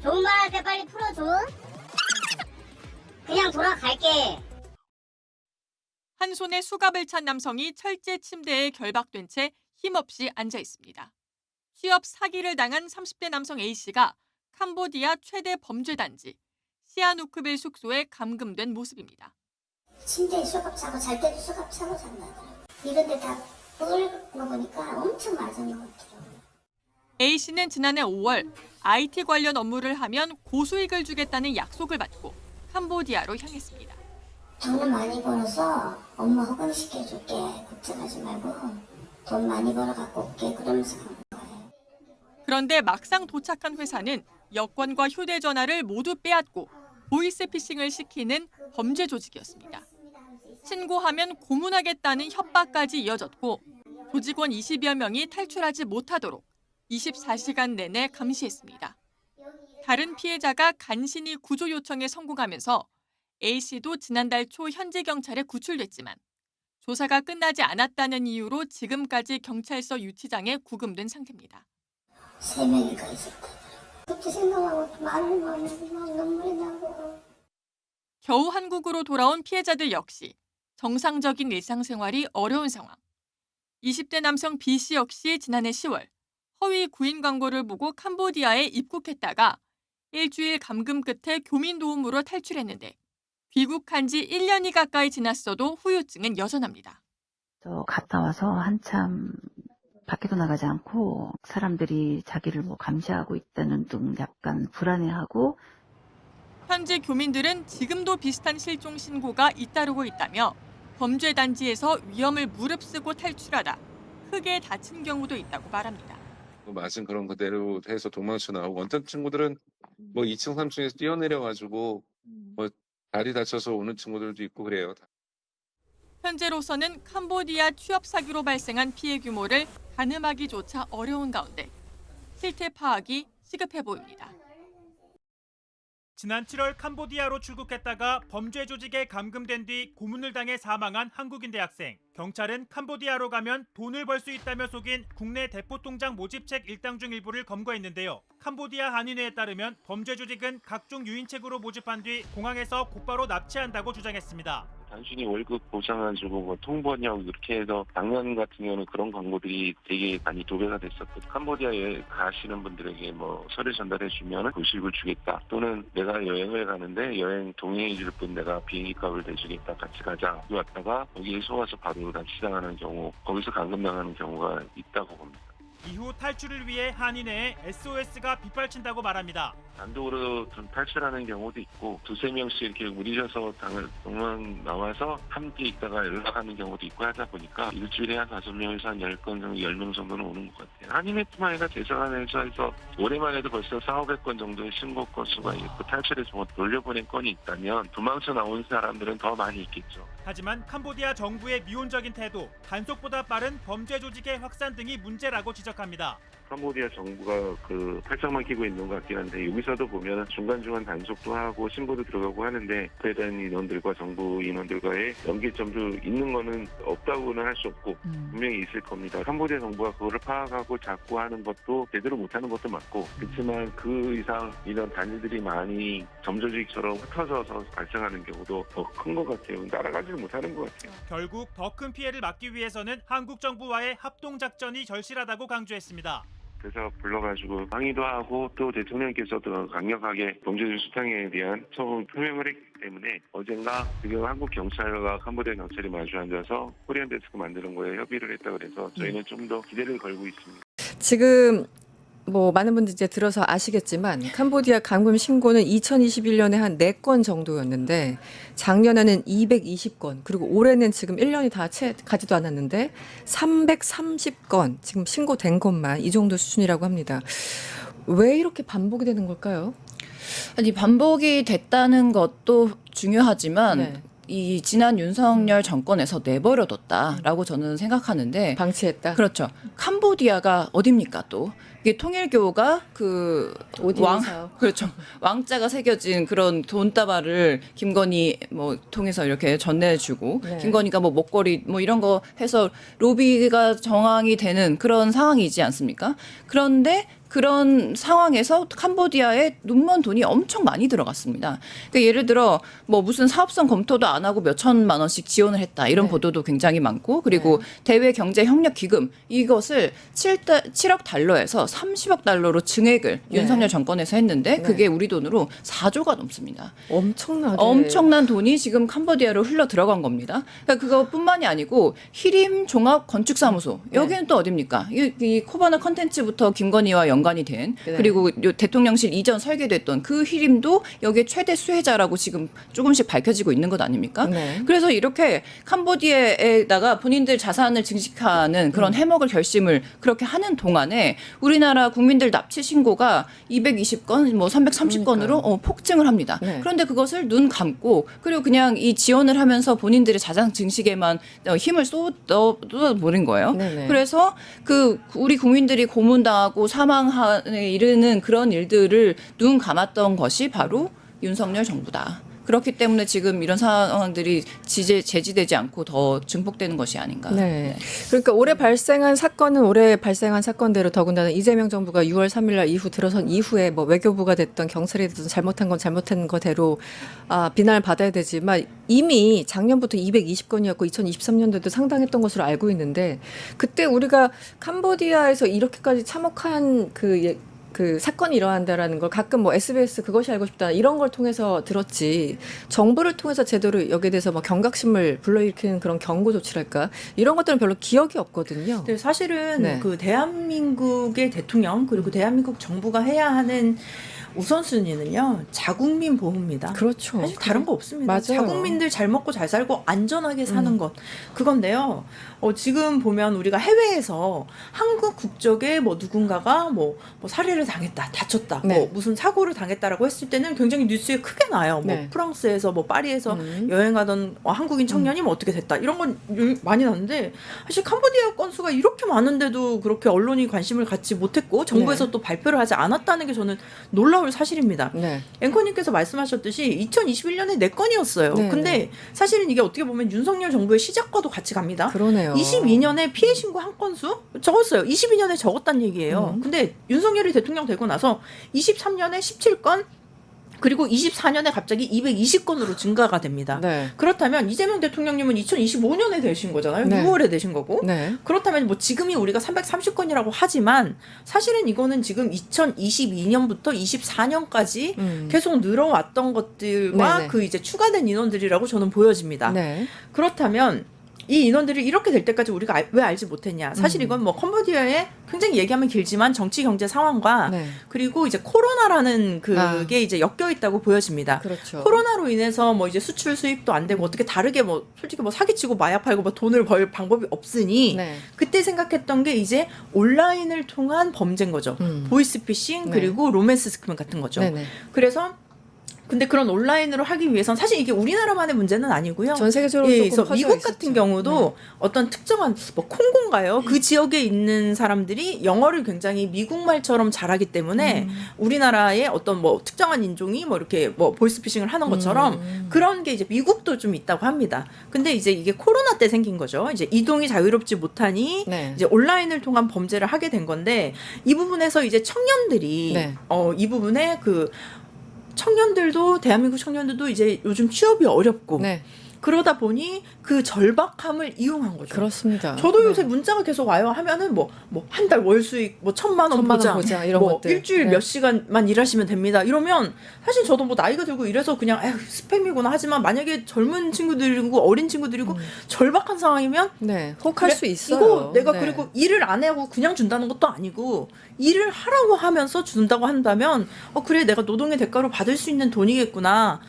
좋은 말 할 때 빨리 풀어줘. 그냥 돌아갈게. 한 손에 수갑을 찬 남성이 철제 침대에 결박된 채 힘없이 앉아 있습니다. 취업 사기를 당한 30대 남성 A씨가 캄보디아 최대 범죄 단지 시아누크빌 숙소에 감금된 모습입니다. 침대에 수갑 차고 잘 때도 수갑 차고 잔다더라고. 이런 데다 뿔 거 보니까 엄청 맞은 것 같더라고요. A씨는 지난해 5월 IT 관련 업무를 하면 고수익을 주겠다는 약속을 받고 캄보디아로 향했습니다. 돈을 많이 벌어서 엄마 호강시켜줄게. 걱정하지 말고 돈 많이 벌어 갖고 올게. 그러면서 간 거예요. 그런데 막상 도착한 회사는 여권과 휴대전화를 모두 빼앗고 보이스피싱을 시키는 범죄 조직이었습니다. 신고하면 고문하겠다는 협박까지 이어졌고 조직원 20여 명이 탈출하지 못하도록 24시간 내내 감시했습니다. 다른 피해자가 간신히 구조 요청에 성공하면서 A씨도 지난달 초 현지 경찰에 구출됐지만 조사가 끝나지 않았다는 이유로 지금까지 경찰서 유치장에 구금된 상태입니다. 3명이가 있었다. 그때 생각하고 말을 막 눈물이 나고. 겨우 한국으로 돌아온 피해자들 역시 정상적인 일상생활이 어려운 상황. 20대 남성 B씨 역시 지난해 10월 허위 구인 광고를 보고 캄보디아에 입국했다가 일주일 감금 끝에 교민 도움으로 탈출했는데 귀국한 지 1년이 가까이 지났어도 후유증은 여전합니다. 저 갔다 와서 한참 밖에도 나가지 않고 사람들이 자기를 뭐 감시하고 있다는 등 약간 불안해하고 현지 교민들은 지금도 비슷한 실종 신고가 잇따르고 있다며 범죄 단지에서 위험을 무릅쓰고 탈출하다 크게 다친 경우도 있다고 말합니다. 맞은 그런 그대로 해서 도망쳐 나오고 어떤 친구들은 뭐 2층, 3층에서 뛰어내려가지고 뭐 다리 다쳐서 오는 친구들도 있고 그래요. 현재로서는 캄보디아 취업 사기로 발생한 피해 규모를 가늠하기조차 어려운 가운데 실태 파악이 시급해 보입니다. 지난 7월 캄보디아로 출국했다가 범죄 조직에 감금된 뒤 고문을 당해 사망한 한국인 대학생. 경찰은 캄보디아로 가면 돈을 벌 수 있다며 속인 국내 대포통장 모집책 일당 중 일부를 검거했는데요. 캄보디아 한인회에 따르면 범죄 조직은 각종 유인책으로 모집한 뒤 공항에서 곧바로 납치한다고 주장했습니다. 단순히 월급 보장해주고 뭐 통번역 이렇게 해서 작년 같은 경우는 그런 광고들이 되게 많이 도배가 됐었고 캄보디아에 가시는 분들에게 뭐 서류 전달해주면 고수익을 주겠다 또는 내가 여행을 가는데 여행 동행해줄 분 내가 비행기값을 내주겠다 같이 가자 왔다가 거기에 속아서 바로 납치당하는 경우 거기서 감금당하는 경우가 있다고 봅니다. 이후 탈출을 위해 한인회에 SOS가 빗발친다고 말합니다. 단독으로 좀 탈출하는 경우도 있고 두세 명씩 이렇게 무리져서 도망 나와서 함께 있다가 연락하는 경우도 있고 하다 보니까 일주일에 한 5명에서 한 10건 정도, 10명 정도는 오는 것 같아요. 한인회뿐만 아니라 대사관에서 해서 올해만 해도 벌써 400~500건 정도의 신고 건수가 있고 탈출해서 뭐 돌려보낸 건이 있다면 도망쳐 나온 사람들은 더 많이 있겠죠. 하지만 캄보디아 정부의 미온적인 태도, 단속보다 빠른 범죄 조직의 확산 등이 문제라고 지적합니다. 캄보디아 정부가 그 팔짱만 끼고 있는 것 같긴 한데 여기서도 보면 중간중간 단속도 하고 신고도 들어가고 하는데 그에 대한 인원들과 정부 인원들과의 연계점도 있는 거는 없다고는 할 수 없고 분명히 있을 겁니다. 캄보디아 정부가 그거를 파악하고 자꾸 하는 것도 제대로 못하는 것도 맞고 그렇지만 그 이상 이런 단위들이 많이 점조직처럼 흩어져서 발생하는 경우도 더 큰 것 같아요. 날아가지를 못하는 것 같아요. 결국 더 큰 피해를 막기 위해서는 한국 정부와의 합동작전이 절실하다고 강조했습니다. 그래서 불러가지고 항의도 하고 또 대통령께서도 강력하게 범죄적 수탕에 대한 처분 표명을 했기 때문에 어젠가 지금 한국 경찰과 캄보디아 경찰이 마주 앉아서 코리안 데스크 만드는 거에 협의를 했다고 그래서 저희는 좀 더 기대를 걸고 있습니다. 지금 뭐 많은 분들 이제 들어서 아시겠지만 캄보디아 감금 신고는 2021년에 한 4건 정도였는데 작년에는 220건 그리고 올해는 지금 1년이 다 채 가지도 않았는데 330건 지금 신고된 것만 이 정도 수준이라고 합니다. 왜 이렇게 반복이 되는 걸까요? 아니 반복이 됐다는 것도 중요하지만 네. 이 지난 윤석열 정권에서 내버려뒀다라고 저는 생각하는데 방치했다. 그렇죠. 캄보디아가 어딥니까 또 이게 통일교가 그 오디오사업. 그렇죠. 왕자가 새겨진 그런 돈다발을 김건희 뭐 통해서 이렇게 전해주고 네. 김건희가 뭐 목걸이 뭐 이런 거 해서 로비가 정황이 되는 그런 상황이지 않습니까? 그런데 그런 상황에서 캄보디아에 눈먼 돈이 엄청 많이 들어갔습니다. 그러니까 예를 들어 뭐 무슨 사업성 검토도 안 하고 몇 천만 원씩 지원을 했다 이런 네. 보도도 굉장히 많고 그리고 대외 경제 협력 기금 이것을 7억 달러에서 30억 달러로 증액을 네. 윤석열 정권에서 했는데 네. 그게 우리 돈으로 4조가 넘습니다. 엄청나게 엄청난 돈이 지금 캄보디아로 흘러 들어간 겁니다. 그러니까 그것뿐만이 아니고 히림 종합 건축사무소 여기는 또 어딥니까? 이 코바나 컨텐츠부터 김건희와 연관이 된 네. 그리고 요 대통령실 이전 설계됐던 그 히림도 여기에 최대 수혜자라고 지금 조금씩 밝혀지고 있는 것 아닙니까? 네. 그래서 이렇게 캄보디아에다가 본인들 자산을 증식하는 그런 해먹을 결심을 그렇게 하는 동안에 우리나라 국민들 납치 신고가 220건, 뭐 330건으로 폭증을 합니다. 네. 그런데 그것을 눈 감고 그리고 그냥 이 지원을 하면서 본인들의 자산 증식에만 힘을 쏟아버린 거예요. 네네. 그래서 그 우리 국민들이 고문당하고 사망에 이르는 그런 일들을 눈 감았던 것이 바로 윤석열 정부다. 그렇기 때문에 지금 이런 상황들이 제지되지 않고 더 증폭되는 것이 아닌가. 네. 그러니까 올해 발생한 사건은 올해 발생한 사건대로 더군다나 이재명 정부가 6월 3일 날 이후 들어선 이후에 뭐 외교부가 됐던 경찰이 됐든 잘못한 건 잘못한 거대로 비난을 받아야 되지만 이미 작년부터 220건이었고 2023년도에도 상당했던 것으로 알고 있는데 그때 우리가 캄보디아에서 이렇게까지 참혹한 그 사건이 일어난다라는 걸 가끔 뭐 SBS 그것이 알고 싶다 이런 걸 통해서 들었지 정부를 통해서 제대로 여기에 대해서 뭐 경각심을 불러일으키는 그런 경고 조치랄까 이런 것들은 별로 기억이 없거든요. 네, 사실은 네. 그 대한민국의 대통령 그리고 대한민국 정부가 해야 하는 우선순위는요 자국민 보호입니다. 그렇죠. 사실 다른 거 없습니다. 맞아요. 자국민들 잘 먹고 잘 살고 안전하게 사는 것 그건데요. 지금 보면 우리가 해외에서 한국 국적의 뭐 누군가가 뭐 살해를 당했다, 다쳤다, 네. 뭐 무슨 사고를 당했다라고 했을 때는 굉장히 뉴스에 크게 나요. 뭐 네. 프랑스에서 뭐 파리에서 여행하던 한국인 청년이 뭐 어떻게 됐다 이런 건 많이 나는데 사실 캄보디아 건수가 이렇게 많은데도 그렇게 언론이 관심을 갖지 못했고 정부에서 네. 또 발표를 하지 않았다는 게 저는 놀라울 사실입니다. 네. 앵커님께서 말씀하셨듯이 2021년에 4건이었어요. 네, 근데 사실은 이게 어떻게 보면 윤석열 정부의 시작과도 같이 갑니다. 그러네요. 22년에 피해 신고 한 건수 적었어요. 22년에 적었단 얘기예요. 근데 윤석열이 대통령 되고 나서 23년에 17건 그리고 24년에 갑자기 220건으로 증가가 됩니다. 네. 그렇다면 이재명 대통령님은 2025년에 되신 거잖아요. 네. 6월에 되신 거고. 네. 그렇다면 뭐 지금이 우리가 330건이라고 하지만 사실은 이거는 지금 2022년부터 24년까지 계속 늘어왔던 것들과 네네. 그 이제 추가된 인원들이라고 저는 보여집니다. 네. 그렇다면 이 인원들이 이렇게 될 때까지 우리가 왜 알지 못했냐. 사실 이건 뭐 캄보디아의 굉장히 얘기하면 길지만 정치 경제 상황과 네. 그리고 이제 코로나라는 그게 이제 엮여 있다고 보여집니다. 그렇죠. 코로나로 인해서 뭐 이제 수출 수입도 안 되고 어떻게 다르게 뭐 솔직히 뭐 사기치고 마약 팔고 뭐 돈을 벌 방법이 없으니 네. 그때 생각했던 게 이제 온라인을 통한 범죄인 거죠. 보이스피싱 네. 그리고 로맨스 스캠 같은 거죠. 네네. 그래서 근데 그런 온라인으로 하기 위해선 사실 이게 우리나라만의 문제는 아니고요. 전 세계적으로 예, 조금 그래서 퍼져 미국 있었죠. 같은 경우도 어떤 특정한 뭐 콩고인가요? 그 지역에 있는 사람들이 영어를 굉장히 미국 말처럼 잘하기 때문에 우리나라의 어떤 뭐 특정한 인종이 뭐 이렇게 뭐 보이스피싱을 하는 것처럼 그런 게 이제 미국도 좀 있다고 합니다. 근데 이제 이게 코로나 때 생긴 거죠. 이제 이동이 자유롭지 못하니 네. 이제 온라인을 통한 범죄를 하게 된 건데 이 부분에서 이제 청년들이 네. 이 부분에 그 청년들도 대한민국 청년들도 이제 요즘 취업이 어렵고 네. 그러다 보니 그 절박함을 이용한 거죠. 그렇습니다. 저도 네. 요새 문자가 계속 와요. 하면은 뭐 한 달 월 수익 뭐 1,000만 원 보장, 이런 뭐 것들. 일주일 네. 몇 시간만 일하시면 됩니다. 이러면 사실 저도 뭐 나이가 들고 이래서 그냥 에휴, 스팸이구나 하지만 만약에 젊은 친구들이고 어린 친구들이고 절박한 상황이면 네. 혹할 그래, 수 있어요. 이거 내가 네. 그리고 일을 안 하고 그냥 준다는 것도 아니고 일을 하라고 하면서 준다고 한다면 그래 내가 노동의 대가로 받을 수 있는 돈이겠구나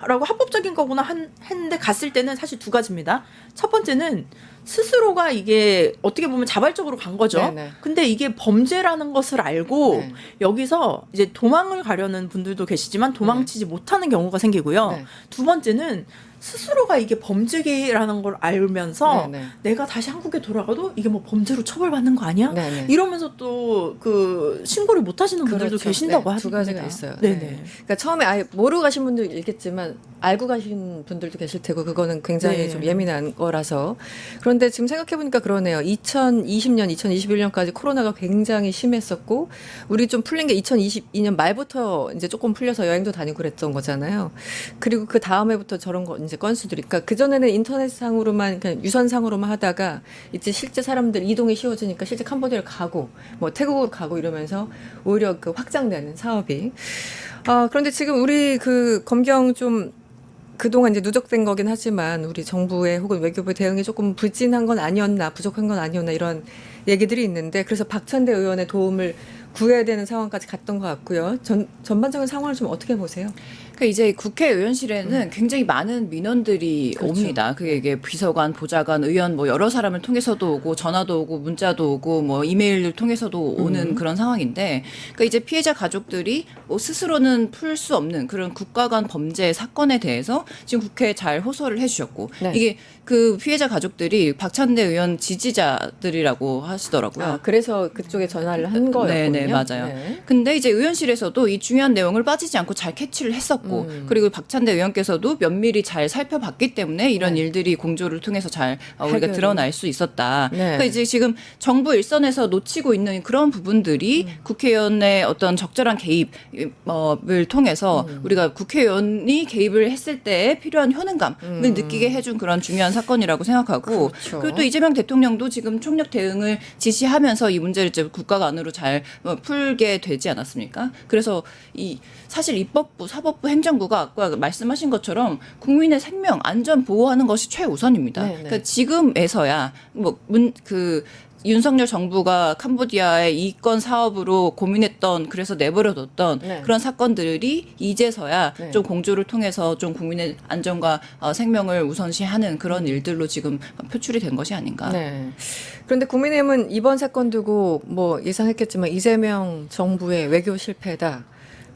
라고 합법적인 거구나 했는데 갔을 때는 사실 두 가지입니다. 첫 번째는 스스로가 이게 어떻게 보면 자발적으로 간 거죠. 네네. 근데 이게 범죄라는 것을 알고 네. 여기서 이제 도망을 가려는 분들도 계시지만 도망치지 못하는 경우가 생기고요. 네. 두 번째는 스스로가 이게 범죄라는 걸 알면서 네네. 내가 다시 한국에 돌아가도 이게 뭐 범죄로 처벌받는 거 아니야? 네네. 이러면서 또 그 신고를 못 하시는 분들도 그렇죠. 계신다고 네, 하십니다. 두 가지가 있어요. 네네. 네. 그러니까 처음에 아예 모르고 가신 분도 있겠지만 알고 가신 분들도 계실 테고 그거는 굉장히 네. 좀 예민한 거라서 그런데 그런데 지금 생각해보니까 그러네요. 2020년, 2021년까지 코로나가 굉장히 심했었고, 우리 좀 풀린 게 2022년 말부터 이제 조금 풀려서 여행도 다니고 그랬던 거잖아요. 그리고 그 다음 해부터 저런 거 이제 건수들이, 그러니까 그전에는 인터넷상으로만, 그냥 유선상으로만 하다가 이제 실제 사람들 이동이 쉬워지니까 실제 캄보디아를 가고, 뭐 태국으로 가고 이러면서 오히려 그 확장되는 사업이. 그런데 지금 우리 그 검경 좀 그동안 이제 누적된 거긴 하지만 우리 정부의 혹은 외교부의 대응이 조금 불진한 건 아니었나, 부족한 건 아니었나 이런 얘기들이 있는데, 그래서 박찬대 의원의 도움을 구해야 되는 상황까지 갔던 것 같고요. 전반적인 상황을 좀 어떻게 보세요? 그러니까 이제 국회의원실에는 굉장히 많은 민원들이 그렇죠. 옵니다. 그게 이게 비서관, 보좌관, 의원 뭐 여러 사람을 통해서도 오고 전화도 오고 문자도 오고 뭐 이메일을 통해서도 오는 그런 상황인데, 그러니까 이제 피해자 가족들이 뭐 스스로는 풀 수 없는 그런 국가 간 범죄 사건에 대해서 지금 국회에 잘 호소를 해주셨고, 네. 이게 그 피해자 가족들이 박찬대 의원 지지자들이라고 하시더라고요. 그래서 그쪽에 전화를 한 거였군요. 네네, 맞아요. 네. 근데 이제 의원실에서도 이 중요한 내용을 빠지지 않고 잘 캐치를 했었고, 그리고 박찬대 의원께서도 면밀히 잘 살펴봤기 때문에 이런 네. 일들이 공조를 통해서 잘 우리가 해결이. 드러날 수 있었다. 네. 그러니까 이제 지금 정부 일선에서 놓치고 있는 그런 부분들이 국회의원의 어떤 적절한 개입을 통해서 우리가 국회의원이 개입을 했을 때 필요한 효능감을 느끼게 해준 그런 중요한 사건이라고 생각하고, 그렇죠. 그리고 또 이재명 대통령도 지금 총력 대응을 지시하면서 이 문제를 이제 국가 간으로 잘 풀게 되지 않았습니까? 그래서 이 사실 입법부, 사법부, 행정부가 아까 말씀하신 것처럼 국민의 생명, 안전 보호하는 것이 최우선입니다. 네, 네. 그러니까 지금에서야 윤석열 정부가 캄보디아의 이권 사업으로 고민했던, 그래서 내버려뒀던 네. 그런 사건들이 이제서야 네. 좀 공조를 통해서 좀 국민의 안전과 생명을 우선시하는 그런 일들로 지금 표출이 된 것이 아닌가. 네. 그런데 국민의힘은 이번 사건 두고 뭐 예상했겠지만 이재명 정부의 외교 실패다.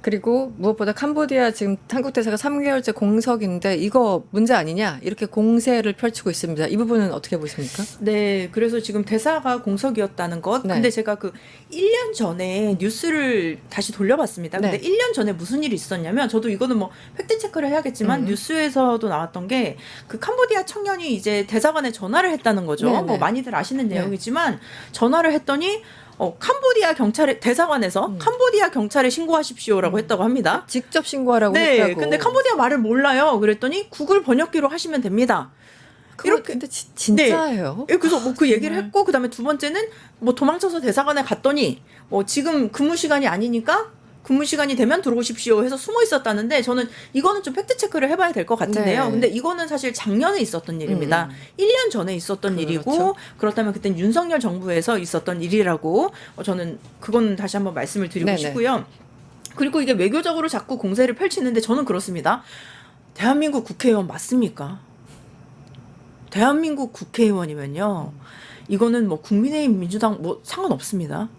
그리고 무엇보다 캄보디아 지금 한국 대사가 3개월째 공석인데 이거 문제 아니냐 이렇게 공세를 펼치고 있습니다. 이 부분은 어떻게 보십니까? 네, 그래서 지금 대사가 공석이었다는 것. 네. 근데 제가 그 1년 전에 뉴스를 다시 돌려봤습니다. 근데 네. 1년 전에 무슨 일이 있었냐면, 저도 이거는 뭐 팩트 체크를 해야겠지만 뉴스에서도 나왔던 게, 그 캄보디아 청년이 이제 대사관에 전화를 했다는 거죠. 네, 네. 뭐 많이들 아시는 네. 내용이지만 전화를 했더니 캄보디아 경찰에, 대사관에서 캄보디아 경찰에 신고하십시오라고 했다고 합니다. 직접 신고하라고 네, 했다고. 근데 캄보디아 말을 몰라요. 그랬더니 구글 번역기로 하시면 됩니다. 이렇게 근데 진짜예요? 예, 그래서 뭐 그 얘기를 했고, 그다음에 두 번째는 뭐 도망쳐서 대사관에 갔더니 지금 근무 시간이 아니니까 근무 시간이 되면 들어오십시오 해서 숨어 있었다는데, 저는 이거는 좀 팩트 체크를 해봐야 될 것 같은데요. 네. 근데 이거는 사실 작년에 있었던 일입니다. 1년 전에 있었던 그렇죠. 일이고, 그렇다면 그땐 윤석열 정부에서 있었던 일이라고 저는 그건 다시 한번 말씀을 드리고 네네. 싶고요. 그리고 이게 외교적으로 자꾸 공세를 펼치는데 저는 그렇습니다. 대한민국 국회의원 맞습니까? 대한민국 국회의원이면요, 이거는 뭐 국민의힘, 민주당 뭐 상관없습니다.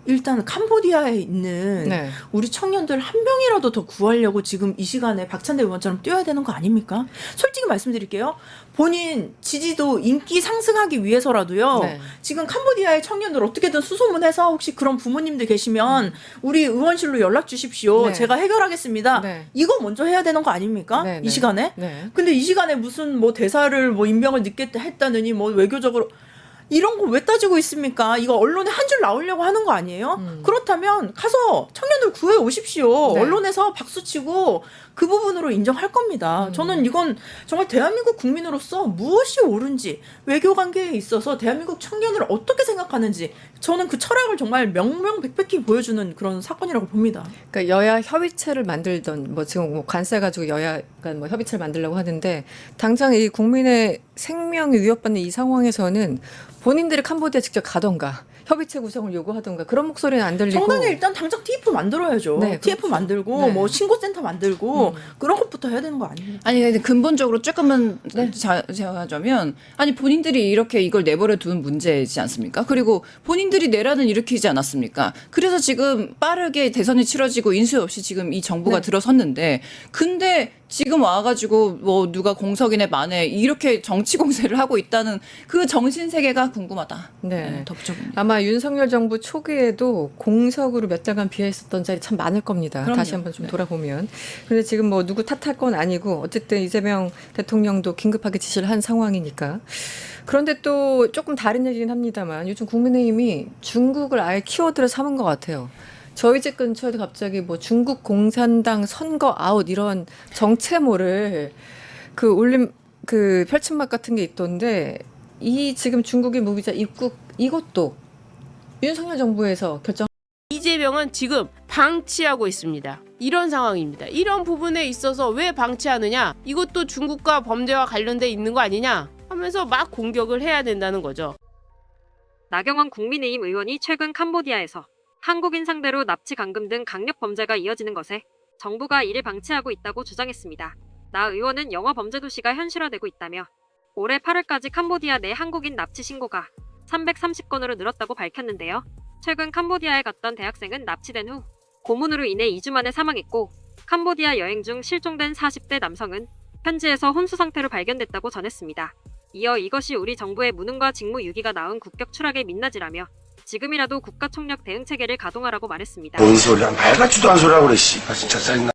일단 캄보디아에 있는 네. 우리 청년들 한 명이라도 더 구하려고 지금 이 시간에 박찬대 의원처럼 뛰어야 되는 거 아닙니까? 솔직히 말씀드릴게요. 본인 지지도 인기 상승하기 위해서라도요. 네. 지금 캄보디아의 청년들 어떻게든 수소문해서, 혹시 그런 부모님들 계시면 우리 의원실로 연락 주십시오. 네. 제가 해결하겠습니다. 네. 이거 먼저 해야 되는 거 아닙니까? 네, 이 네. 시간에? 네. 근데 이 시간에 무슨 뭐 대사를 뭐 임명을 늦게 했다느니 뭐 외교적으로 이런 거 왜 따지고 있습니까? 이거 언론에 한 줄 나오려고 하는 거 아니에요? 그렇다면 가서 청년들 구해 오십시오. 네. 언론에서 박수치고 그 부분으로 인정할 겁니다. 저는 이건 정말 대한민국 국민으로서 무엇이 옳은지, 외교 관계에 있어서 대한민국 청년을 어떻게 생각하는지, 저는 그 철학을 정말 명명백백히 보여주는 그런 사건이라고 봅니다. 그러니까 여야 협의체를 만들던, 뭐 지금 뭐 관세 가지고 여야가 뭐 협의체를 만들려고 하는데, 당장 이 국민의 생명이 위협받는 이 상황에서는 본인들이 캄보디아 직접 가던가 협의체 구성을 요구하던가 그런 목소리는 안 들리고. 정당에 일단 당장 TF 만들어야죠. 네, TF 그렇죠. 만들고 네. 뭐 신고센터 만들고 그런 것부터 해야 되는 거 아닙니까? 아니 근데 근본적으로 조금만 네. 제하자면, 아니 본인들이 이렇게 이걸 내버려 둔 문제이지 않습니까? 그리고 본인들이 내란을 일으키지 않았습니까? 그래서 지금 빠르게 대선이 치러지고 인수 없이 지금 이 정부가 네. 들어섰는데, 근데 지금 와가지고 뭐 누가 공석이네 마네 이렇게 정치 공세를 하고 있다는 그 정신 세계가 궁금하다. 네. 더 붙여봅니다. 아마 윤석열 정부 초기에도 공석으로 몇 달간 비어 있었던 자리 참 많을 겁니다. 그럼요. 다시 한번 좀 네. 돌아보면. 근데 지금 뭐 누구 탓할 건 아니고 어쨌든 이재명 대통령도 긴급하게 지시를 한 상황이니까. 그런데 또 조금 다른 얘기긴 합니다만 요즘 국민의힘이 중국을 아예 키워드로 삼은 것 같아요. 저희 집 근처에도 갑자기 뭐 중국 공산당 선거 아웃 이런 정체모를 그 올림 그 펼침막 같은 게 있던데 이 지금 중국의 무비자 입국 이것도 윤석열 정부에서 결정. 이재명은 지금 방치하고 있습니다. 이런 상황입니다. 이런 부분에 있어서 왜 방치하느냐? 이것도 중국과 범죄와 관련돼 있는 거 아니냐? 하면서 막 공격을 해야 된다는 거죠. 나경원 국민의힘 의원이 최근 캄보디아에서 한국인 상대로 납치 감금 등 강력 범죄가 이어지는 것에 정부가 이를 방치하고 있다고 주장했습니다. 나 의원은 영어 범죄 도시가 현실화되고 있다며 올해 8월까지 캄보디아 내 한국인 납치 신고가 330건으로 늘었다고 밝혔는데요. 최근 캄보디아에 갔던 대학생은 납치된 후 고문으로 인해 2주 만에 사망했고 캄보디아 여행 중 실종된 40대 남성은 현지에서 혼수 상태로 발견됐다고 전했습니다. 이어 이것이 우리 정부의 무능과 직무유기가 낳은 국격 추락의 민낯이라며 지금이라도 국가총력 대응 체계를 가동하라고 말했습니다. 뭔 소리야? 말 같지도 않은 소리라고 그래. 씨. 진짜 짜증나.